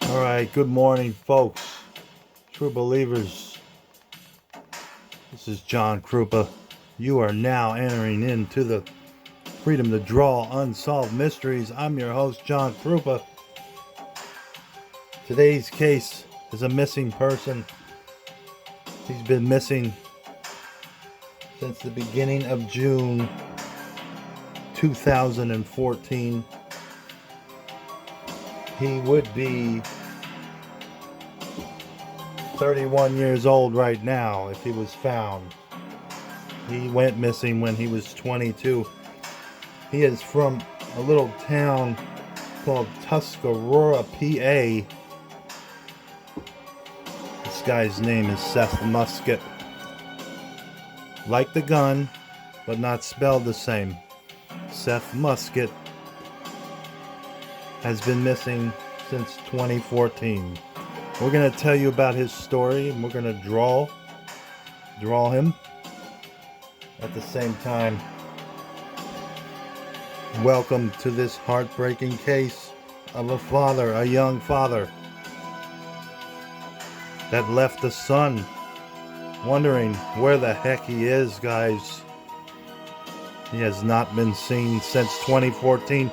All right, good morning, folks. True believers, this is John Krupa. You are now entering into the Freedom to Draw Unsolved Mysteries. I'm your host, John Krupa. Today's case is a missing person. He's been missing since the beginning of June 2014. He would be 31 years old right now if he was found. He went missing when he was 22. He is from a little town called Tuscarora, PA. This guy's name is Seth Muskett. Like the gun, but not spelled the same. Seth Muskett has been missing since 2014. We're going to tell you about his story, and we're going to draw him at the same time. Welcome to this heartbreaking case of a young father that left a son wondering where the heck he is, guys. He has not been seen since 2014.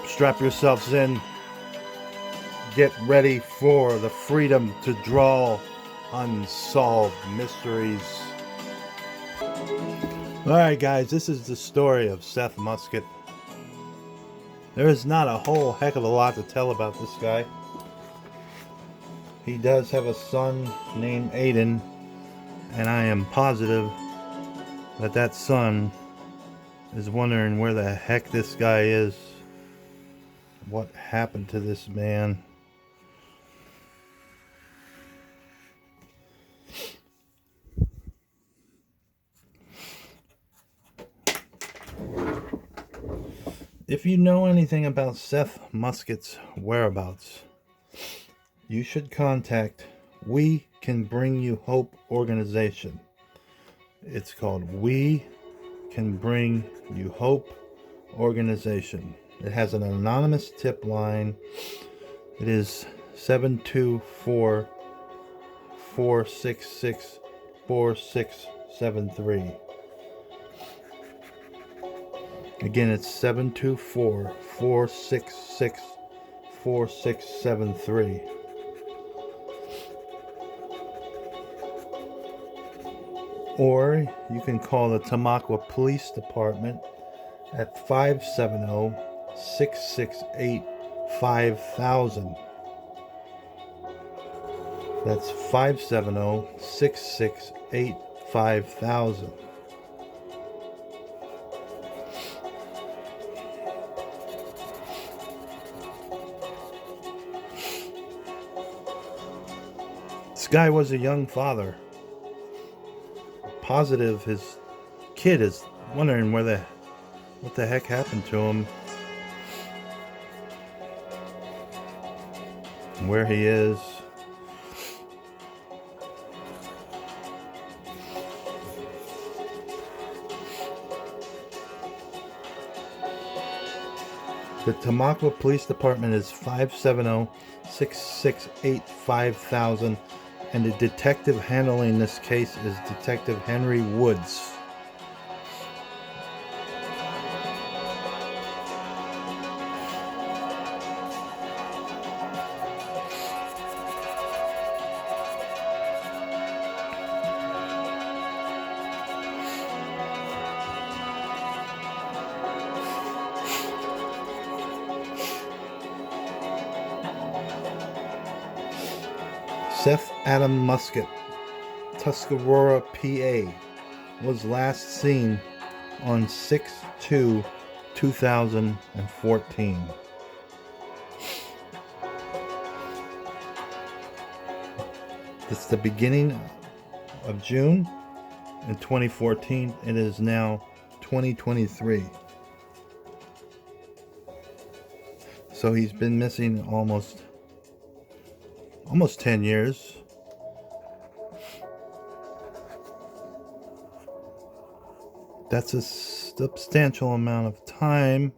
Strap yourselves in. Get ready for the Freedom to Draw Unsolved Mysteries. Alright guys, this is the story of Seth Muskett. There is not a whole heck of a lot to tell about this guy. He does have a son named Aiden, and I am positive that that son is wondering where the heck this guy is. What happened to this man? If you know anything about Seth Muskett's whereabouts, you should contact We Can Bring You Hope organization. It's called We Can Bring You Hope organization. It has an anonymous tip line. It is 724-466-4673. Again, it's 724-466-4673. Or you can call the Tamaqua Police Department at 570-668-5000. That's 570-668-5000. This guy was a young father. Positive his kid is wondering what the heck happened to him, where he is. The Tamaqua Police Department is 570-668-5000, and the detective handling this case is Detective Henry Woods. Seth Adam Muskett, Tuscarora, PA, was last seen on 6/2/2014. It's the beginning of June in 2014. It is now 2023. So he's been missing almost 10 years. That's a substantial amount of time,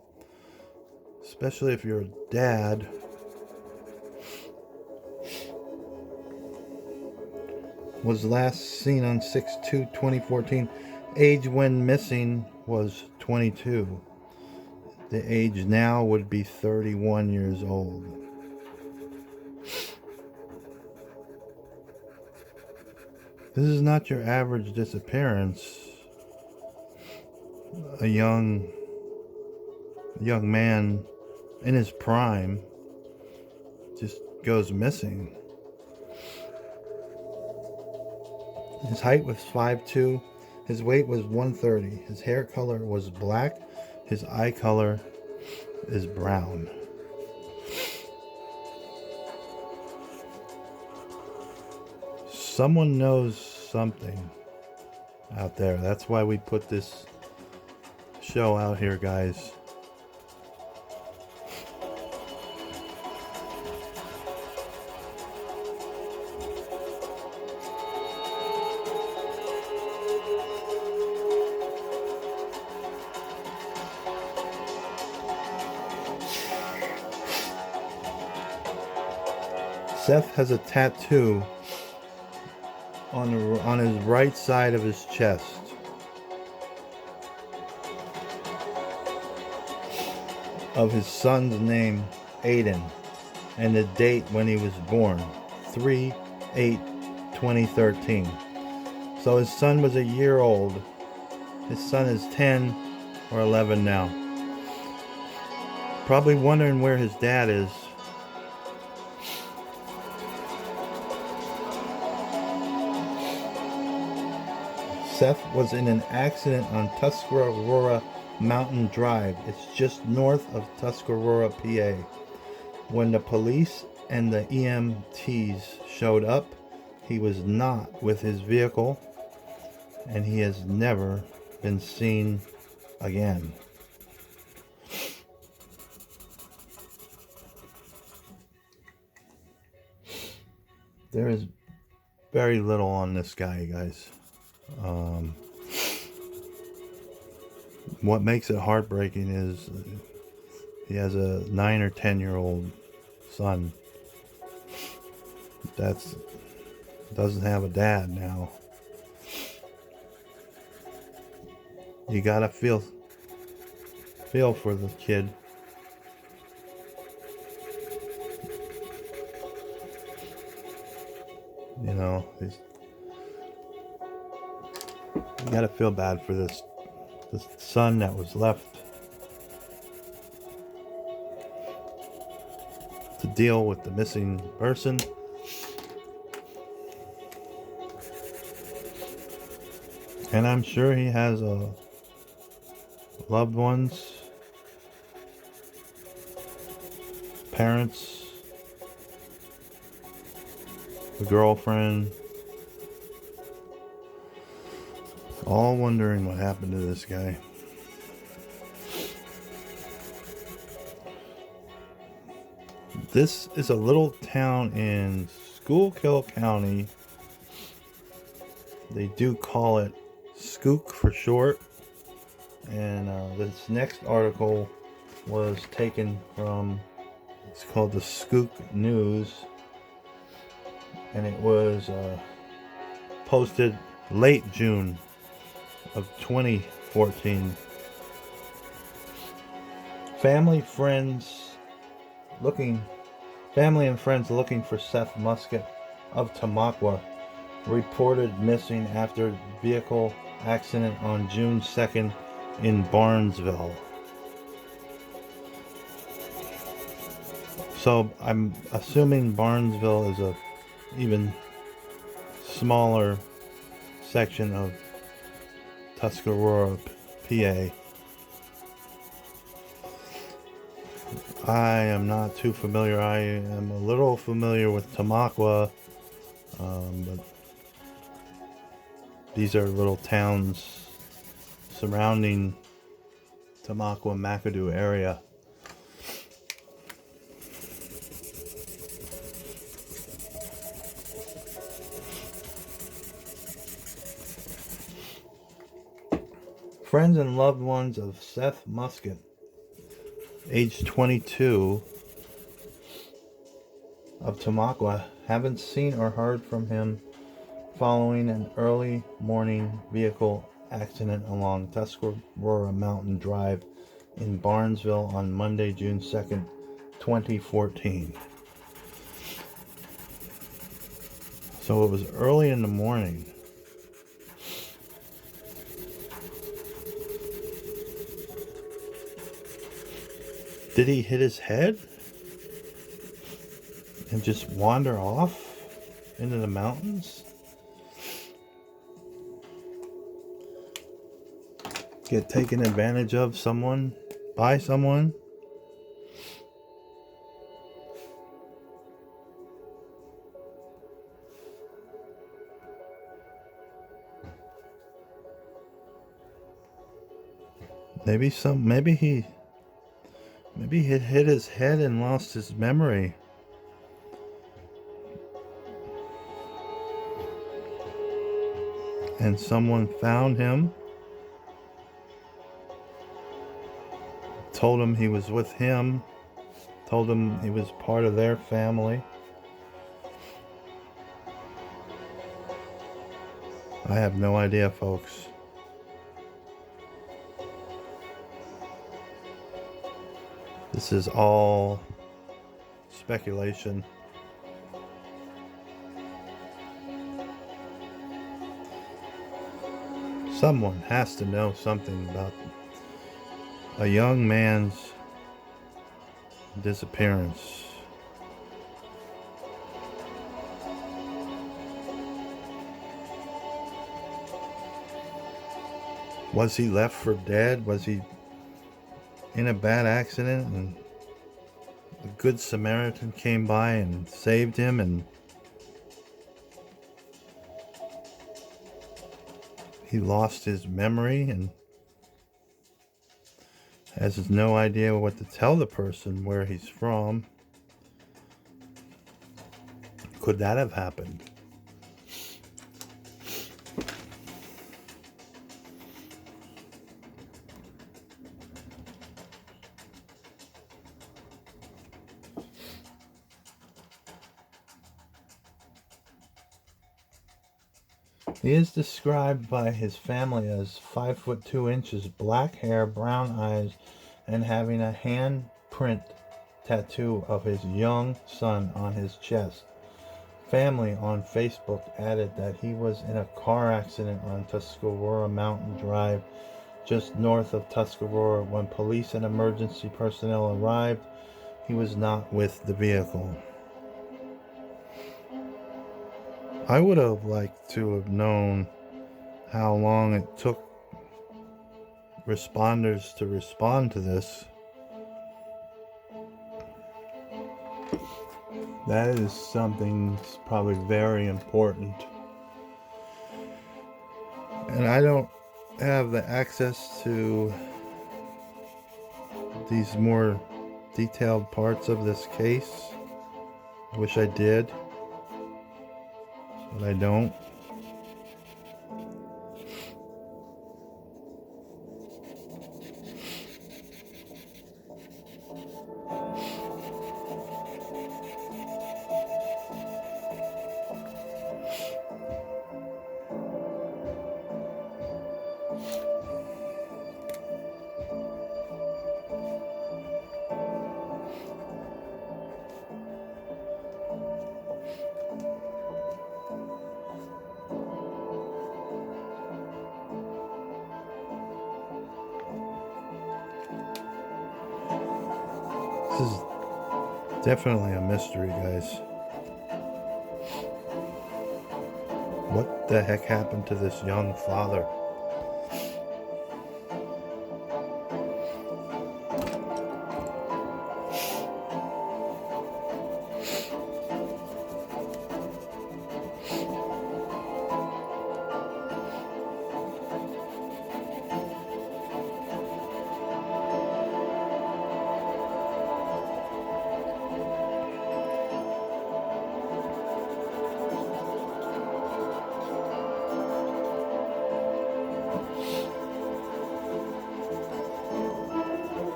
especially if you're a dad. Was last seen on 6/2/2014. Age when missing was 22. The age now would be 31 years old. This is not your average disappearance. A young man in his prime just goes missing. His height was 5'2". His weight was 130. His hair color was black. His eye color is brown. Someone knows something out there. That's why we put this show out here, guys. Seth has a tattoo on his right side of his chest. Of his son's name, Aiden, and the date when he was born, 3/8/2013. So his son was a year old. His son is 10 or 11 now. Probably wondering where his dad is. Seth was in an accident on Tuscarora Mountain Drive. It's just north of Tuscarora, PA. When the police and the EMTs showed up, he was not with his vehicle, and he has never been seen again. There is very little on this guy, guys. What makes it heartbreaking is he has a 9 or 10-year-old son that's doesn't have a dad now. You gotta feel for the kid. You know, you gotta feel bad for this son that was left to deal with the missing person. And I'm sure he has loved ones, parents, a girlfriend, all wondering what happened to this guy. This is a little town in Schuylkill County. They do call it Skook for short. And this next article was taken from, it's called the Skook News. And it was posted late June of 2014. Family and friends looking for Seth Muskett of Tamaqua reported missing after vehicle accident on June 2nd in Barnesville. So I'm assuming Barnesville is a even smaller section of Tuscarora, PA. I am not too familiar. I am a little familiar with Tamaqua, but these are little towns surrounding Tamaqua, McAdoo area. Friends and loved ones of Seth Muskett, age 22, of Tamaqua, haven't seen or heard from him following an early morning vehicle accident along Tuscarora Mountain Drive in Barnesville on Monday, June 2nd, 2014. So it was early in the morning. Did he hit his head and just wander off into the mountains? Get taken advantage of by someone? Maybe he hit his head and lost his memory. And someone found him, told him he was with him, told him he was part of their family. I have no idea, folks. This is all speculation. Someone has to know something about a young man's disappearance. Was he left for dead? Was he in a bad accident and a good Samaritan came by and saved him, and he lost his memory and has no idea what to tell the person where he's from? Could that have happened? He is described by his family as 5 foot 2 inches, black hair, brown eyes, and having a handprint tattoo of his young son on his chest. Family on Facebook added that he was in a car accident on Tuscarora Mountain Drive, just north of Tuscarora. When police and emergency personnel arrived, he was not with the vehicle. I would have liked to have known how long it took responders to respond to this. That is something that's probably very important. And I don't have the access to these more detailed parts of this case. I wish I did, but I don't. This is definitely a mystery, guys. What the heck happened to this young father?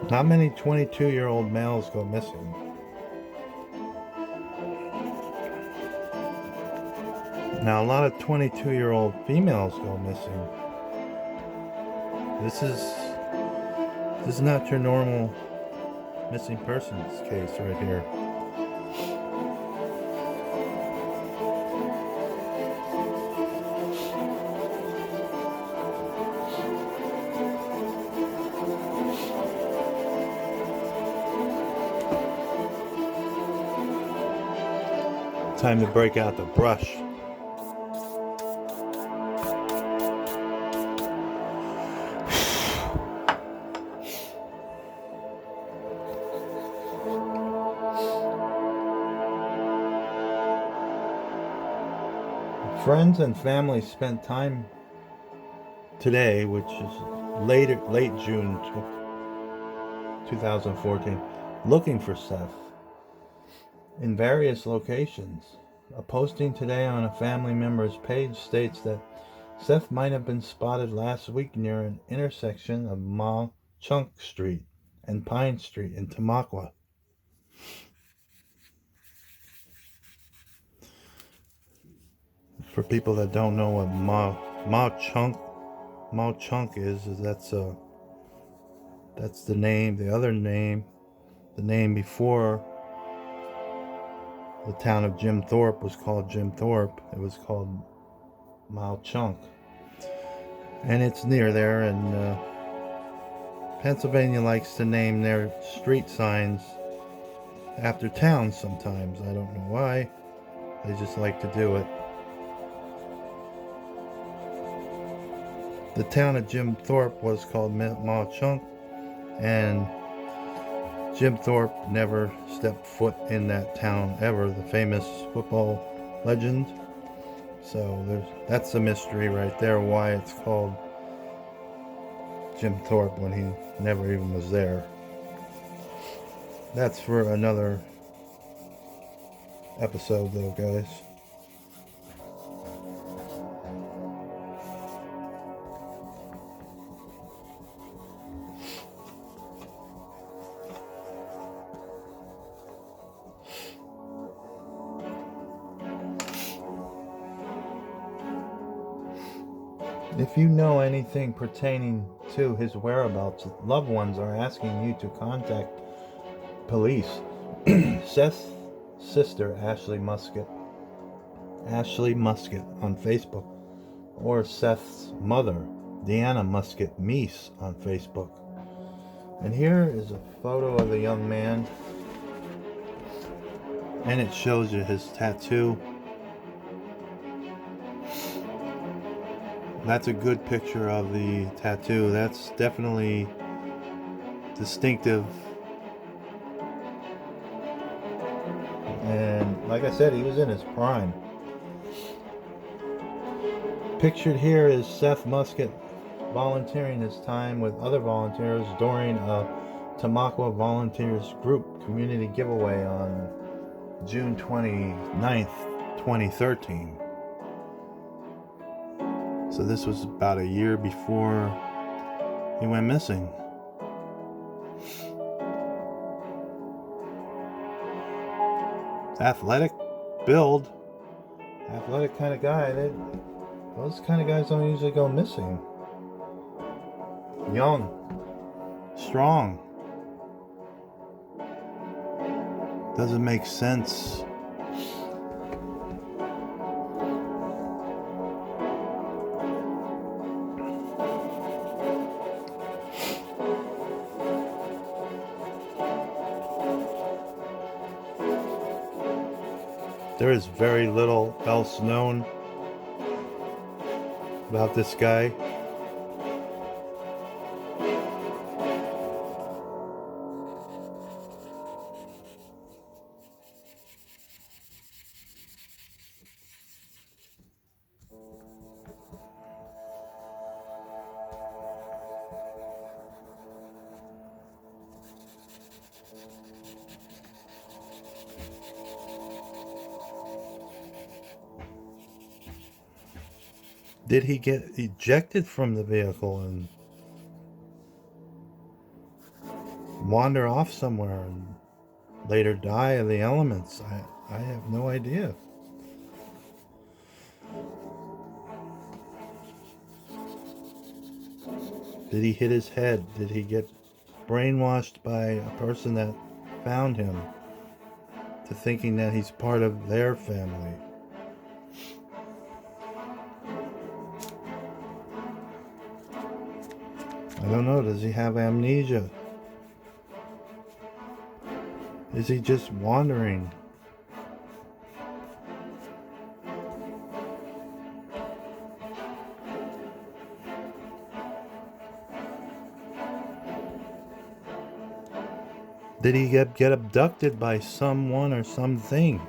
Not many 22-year-old males go missing. Now, a lot of 22-year-old females go missing. This is not your normal missing persons case right here. Time to break out the brush. Friends and family spent time today, which is late June 2014, looking for Seth in various locations. A posting today on a family member's page states that Seth might have been spotted last week near an intersection of Ma Chunk Street and Pine Street in Tamaqua. For people that don't know what Ma Chunk is that's the name, the other name, the name before the town of Jim Thorpe was called Jim Thorpe. It was called Ma Chunk, and it's near there. And Pennsylvania likes to name their street signs after towns sometimes. I don't know why. They just like to do it. The town of Jim Thorpe was called Ma Chunk, and Jim Thorpe never stepped foot in that town ever, the famous football legend. So that's a mystery right there, why it's called Jim Thorpe when he never even was there. That's for another episode though, guys. If you know anything pertaining to his whereabouts, loved ones are asking you to contact police. Seth's sister, Ashley Muskett on Facebook, or Seth's mother, Deanna Muskett Meese, on Facebook. And here is a photo of the young man, and it shows you his tattoo. That's a good picture of the tattoo. That's definitely distinctive. And like I said, he was in his prime. Pictured here is Seth Muskett volunteering his time with other volunteers during a Tamaqua Volunteers Group community giveaway on June 29th, 2013. So this was about a year before he went missing. Athletic build, athletic kind of guy. Those kind of guys don't usually go missing. Young, strong. Doesn't make sense. There is very little else known about this guy. Did he get ejected from the vehicle and wander off somewhere and later die of the elements? I have no idea. Did he hit his head? Did he get brainwashed by a person that found him to thinking that he's part of their family? I don't know. Does he have amnesia? Is he just wandering? Did he get abducted by someone or something?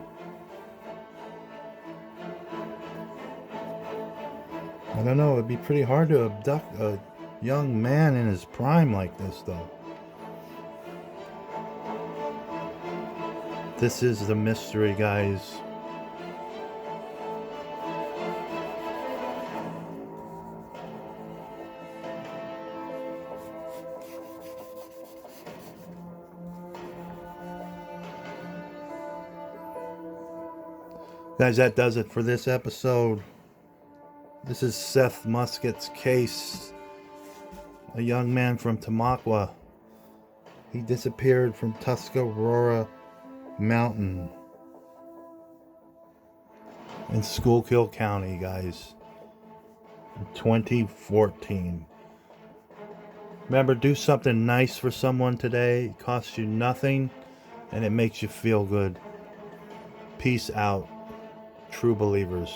I don't know. It'd be pretty hard to abduct a young man in his prime like this, though. This is the mystery, guys. Guys, that does it for this episode. This is Seth Muskett's case. A young man from Tamaqua. He disappeared from Tuscarora Mountain in Schuylkill County, guys, in 2014. Remember, do something nice for someone today. It costs you nothing and it makes you feel good. Peace out, true believers.